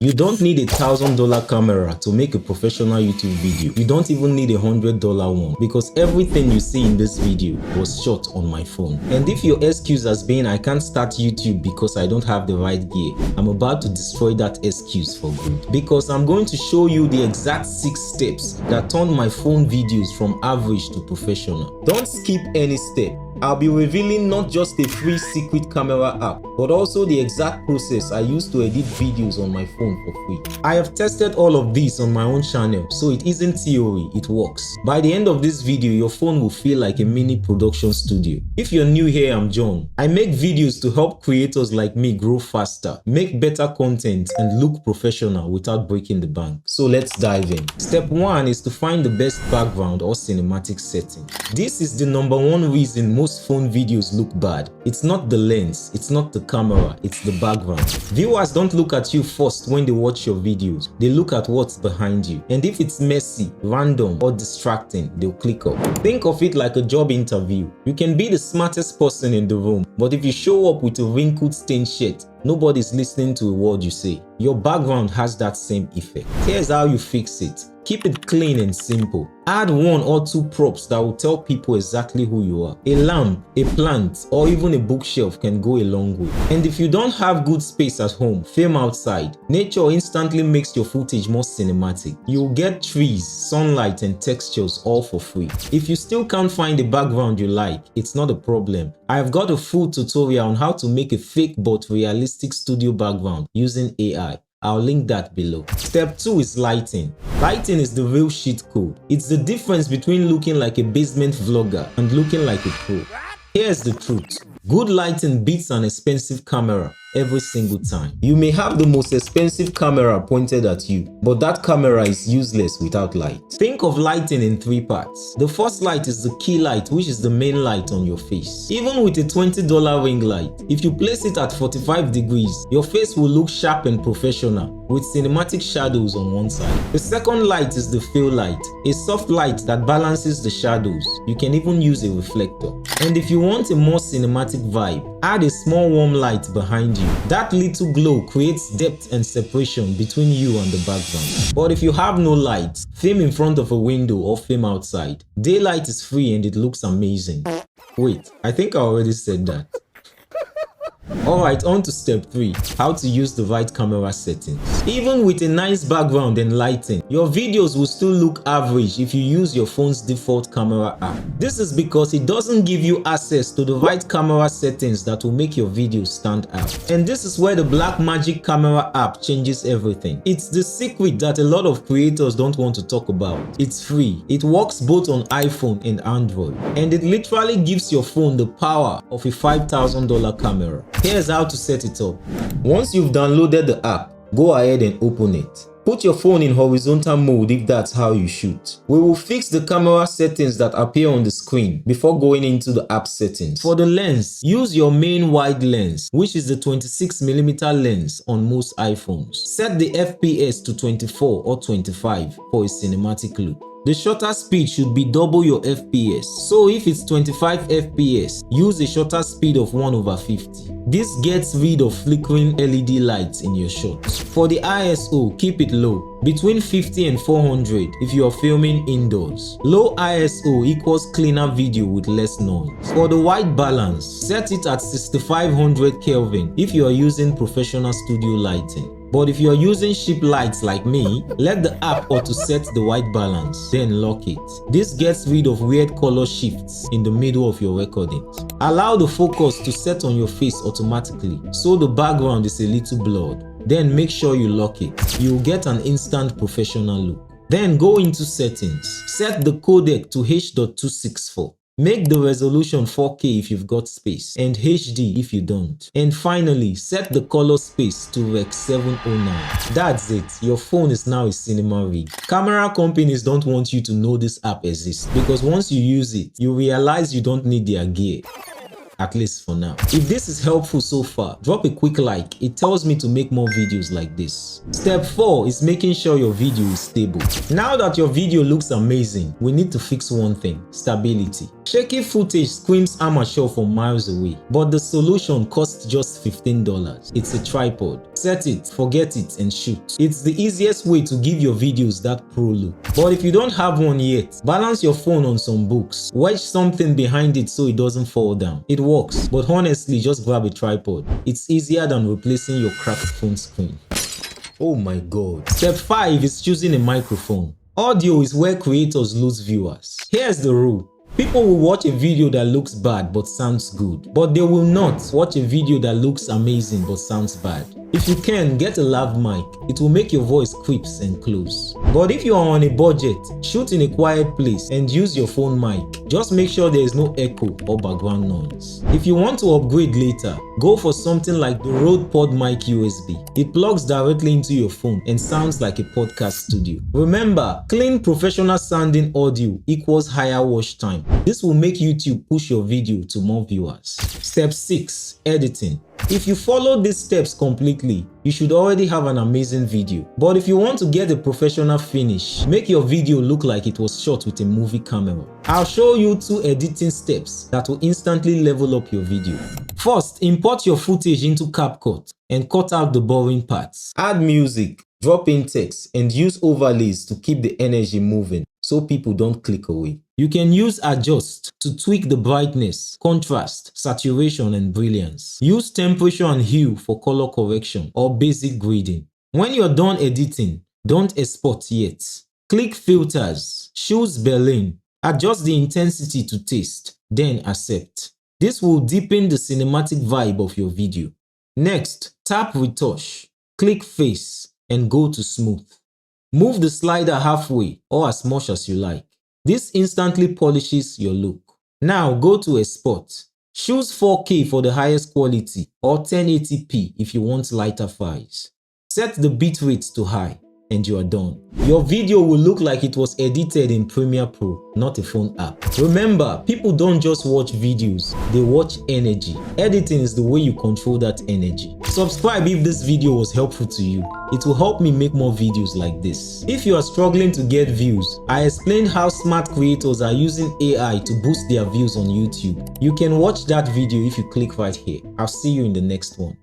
You don't need $1,000 camera to make a professional YouTube video. You don't even need $100 one because everything you see in this video was shot on my phone. And if your excuse has been I can't start YouTube because I don't have the right gear, I'm about to destroy that excuse for good. Because I'm going to show you the exact 6 steps that turned my phone videos from average to professional. Don't skip any step. I'll be revealing not just a free secret camera app, but also the exact process I use to edit videos on my phone for free. I have tested all of this on my own channel, so it isn't theory, it works. By the end of this video, your phone will feel like a mini production studio. If you're new here, I'm John. I make videos to help creators like me grow faster, make better content, and look professional without breaking the bank. So let's dive in. Step 1 is to find the best background or cinematic setting. This is the #1 reason most phone videos look bad. It's not the lens, it's not the camera, it's the background. Viewers don't look at you first when they watch your videos. They look at what's behind you. And if it's messy, random, or distracting, they'll click up. Think of it like a job interview. You can be the smartest person in the room, but if you show up with a wrinkled stained shirt, nobody's listening to a word you say. Your background has that same effect. Here's how you fix it. Keep it clean and simple. Add 1 or 2 props that will tell people exactly who you are. A lamp, a plant, or even a bookshelf can go a long way. And if you don't have good space at home, film outside. Nature instantly makes your footage more cinematic. You'll get trees, sunlight, and textures all for free. If you still can't find a background you like, it's not a problem. I've got a full tutorial on how to make a fake but realistic studio background using AI. I'll link that below. Step 2 is lighting. Lighting is the real shit code. It's the difference between looking like a basement vlogger and looking like a pro. Here's the truth. Good lighting beats an expensive camera every single time. You may have the most expensive camera pointed at you, but that camera is useless without light. Think of lighting in 3 parts. The first light is the key light, which is the main light on your face. Even with a $20 ring light, if you place it at 45 degrees, your face will look sharp and professional with cinematic shadows on one side. The second light is the fill light, a soft light that balances the shadows. You can even use a reflector. And if you want a more cinematic vibe, add a small warm light behind you. That little glow creates depth and separation between you and the background. But if you have no light, film in front of a window or film outside. Daylight is free and it looks amazing. Wait, I think I already said that. Alright, on to step 3, how to use the right camera settings. Even with a nice background and lighting, your videos will still look average if you use your phone's default camera app. This is because it doesn't give you access to the right camera settings that will make your videos stand out. And this is where the Blackmagic camera app changes everything. It's the secret that a lot of creators don't want to talk about. It's free, it works both on iPhone and Android, and it literally gives your phone the power of a $5,000 camera. Here's how to set it up. Once you've downloaded the app, go ahead and open it. Put your phone in horizontal mode if that's how you shoot. We will fix the camera settings that appear on the screen before going into the app settings. For the lens, use your main wide lens, which is the 26mm lens on most iPhones. Set the FPS to 24 or 25 for a cinematic look. The shutter speed should be double your FPS. So if it's 25 FPS, use a shutter speed of 1/50. This gets rid of flickering LED lights in your shots. For the ISO, keep it low, between 50 and 400 if you are filming indoors. Low ISO equals cleaner video with less noise. For the white balance, set it at 6500 Kelvin if you are using professional studio lighting. But if you are using cheap lights like me, let the app auto set the white balance, then lock it. This gets rid of weird color shifts in the middle of your recordings. Allow the focus to set on your face automatically, so the background is a little blurred. Then make sure you lock it. You'll get an instant professional look. Then go into settings. Set the codec to H.264. Make the resolution 4K if you've got space, and HD if you don't. And finally, set the color space to Rec 709. That's it, your phone is now a cinema rig. Camera companies don't want you to know this app exists, because once you use it, you realize you don't need their gear. At least for now. If this is helpful so far, drop a quick like. It tells me to make more videos like this. Step 4 is making sure your video is stable. Now that your video looks amazing, we need to fix one thing: stability. Shaky footage screams amateur from miles away, but the solution costs just $15. It's a tripod. Set it, forget it, and shoot. It's the easiest way to give your videos that pro look. But if you don't have one yet, balance your phone on some books. Wedge something behind it so it doesn't fall down. It works, but honestly, just grab a tripod. It's easier than replacing your cracked phone screen. Oh my god. Step 5 is choosing a microphone. Audio is where creators lose viewers. Here's the rule. People will watch a video that looks bad but sounds good, but they will not watch a video that looks amazing but sounds bad. If you can, get a lav mic. It will make your voice crisp and close. But if you are on a budget, shoot in a quiet place and use your phone mic. Just make sure there is no echo or background noise. If you want to upgrade later, go for something like the Rode PodMic USB. It plugs directly into your phone and sounds like a podcast studio. Remember, clean professional sounding audio equals higher watch time. This will make YouTube push your video to more viewers. Step 6. Editing. If you follow these steps completely, you should already have an amazing video. But if you want to get a professional finish, make your video look like it was shot with a movie camera. I'll show you 2 editing steps that will instantly level up your video. First, import your footage into CapCut and cut out the boring parts. Add music, drop in text, and use overlays to keep the energy moving so people don't click away. You can use adjust to tweak the brightness, contrast, saturation, and brilliance. Use temperature and hue for color correction or basic grading. When you're done editing, don't export yet. Click filters, choose Berlin, adjust the intensity to taste, then accept. This will deepen the cinematic vibe of your video. Next, tap retouch, click face, and go to smooth. Move the slider halfway or as much as you like. This instantly polishes your look. Now go to export. Choose 4K for the highest quality or 1080p if you want lighter files. Set the bitrate to high and you are done. Your video will look like it was edited in Premiere Pro, not a phone app. Remember, people don't just watch videos, they watch energy. Editing is the way you control that energy. Subscribe if this video was helpful to you. It will help me make more videos like this. If you are struggling to get views, I explained how smart creators are using AI to boost their views on YouTube. You can watch that video if you click right here. I'll see you in the next one.